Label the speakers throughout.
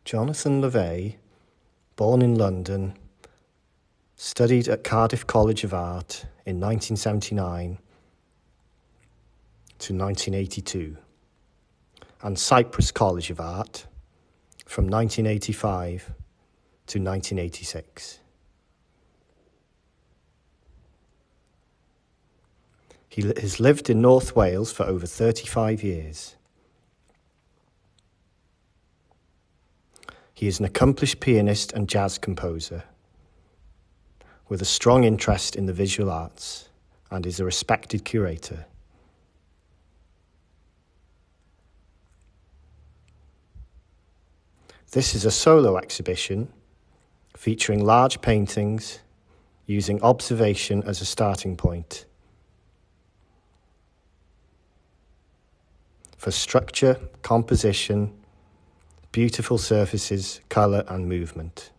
Speaker 1: Jonathan LaVey, born in London, studied at Cardiff College of Art in 1979 to 1982 and Cyprus College of Art from 1985 to 1986. He has lived in North Wales for over 35 years. He is an accomplished pianist and jazz composer with a strong interest in the visual arts and is a respected curator. This is a solo exhibition featuring large paintings using observation as a starting point for structure, composition, beautiful surfaces, colour and movement.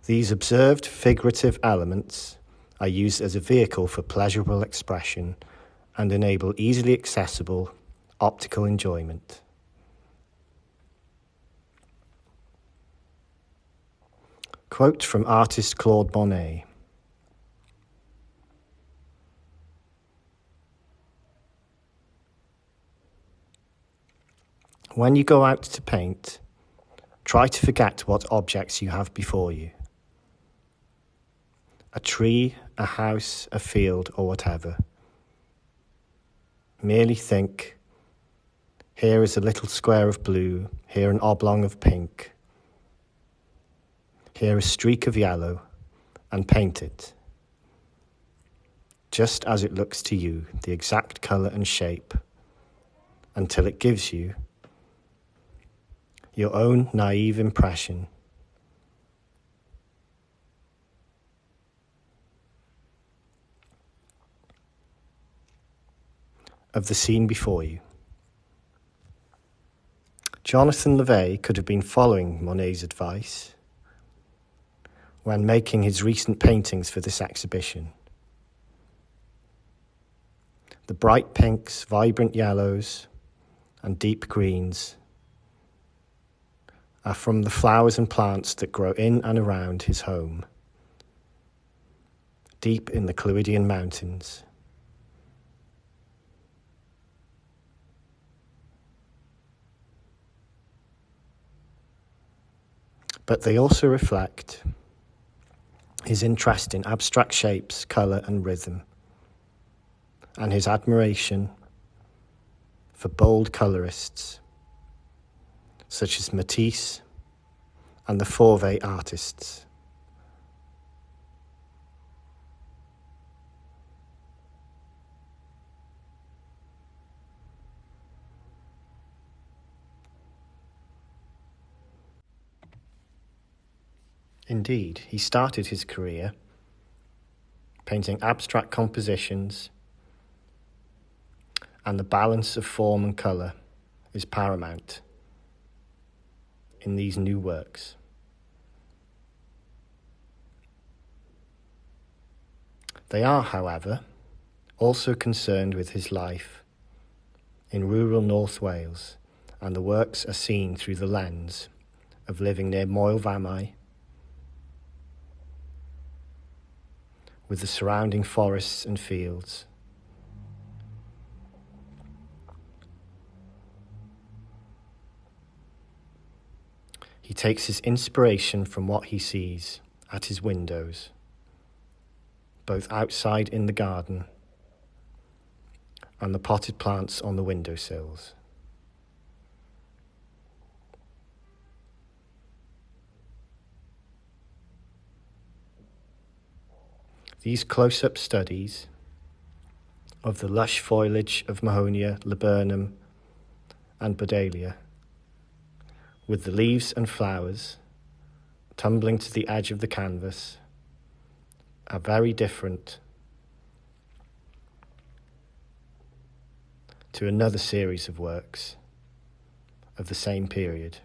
Speaker 1: These observed figurative elements are used as a vehicle for pleasurable expression and enable easily accessible optical enjoyment. Quote from artist Claude Monet. When you go out to paint, try to forget what objects you have before you. A tree, a house, a field, or whatever. Merely think, here is a little square of blue, here an oblong of pink, here a streak of yellow, and paint it, just as it looks to you, the exact colour and shape, until it gives you your own naive impression of the scene before you. Jonathan LaVey could have been following Monet's advice when making his recent paintings for this exhibition. The bright pinks, vibrant yellows, and deep greens are from the flowers and plants that grow in and around his home, deep in the Clwydian Mountains. But they also reflect his interest in abstract shapes, colour and rhythm, and his admiration for bold colourists such as Matisse and the Fauve artists. Indeed, he started his career painting abstract compositions, and the balance of form and colour is paramount in these new works. They are, however, also concerned with his life in rural North Wales, and the works are seen through the lens of living near Moel Famau, with the surrounding forests and fields. He takes his inspiration from what he sees at his windows, both outside in the garden and the potted plants on the windowsills. These close-up studies of the lush foliage of Mahonia, laburnum and Budalia, with the leaves and flowers tumbling to the edge of the canvas, are very different to another series of works of the same period,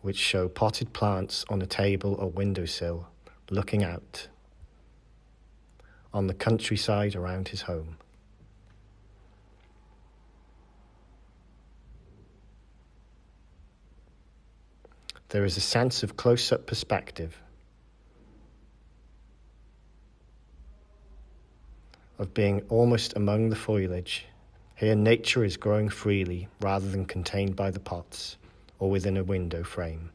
Speaker 1: which show potted plants on a table or windowsill looking out on the countryside around his home. There is a sense of close-up perspective, of being almost among the foliage. Here nature is growing freely rather than contained by the pots or within a window frame.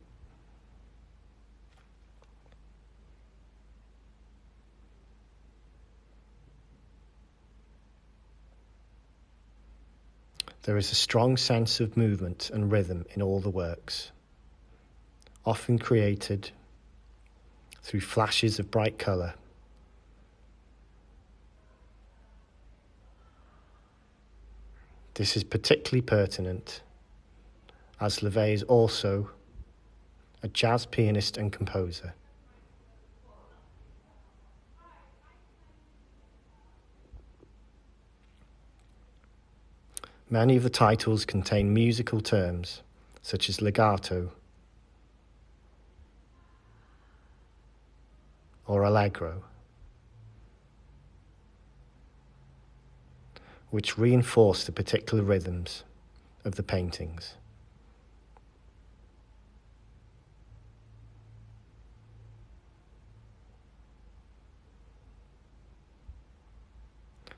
Speaker 1: There is a strong sense of movement and rhythm in all the works, often created through flashes of bright colour. This is particularly pertinent as Levay is also a jazz pianist and composer. Many of the titles contain musical terms such as legato or allegro, which reinforce the particular rhythms of the paintings.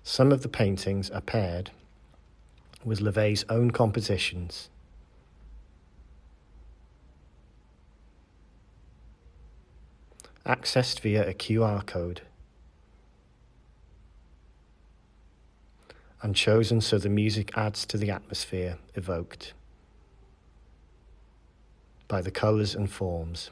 Speaker 1: Some of the paintings are paired with Levay's own compositions, accessed via a QR code, and chosen so the music adds to the atmosphere evoked by the colours and forms.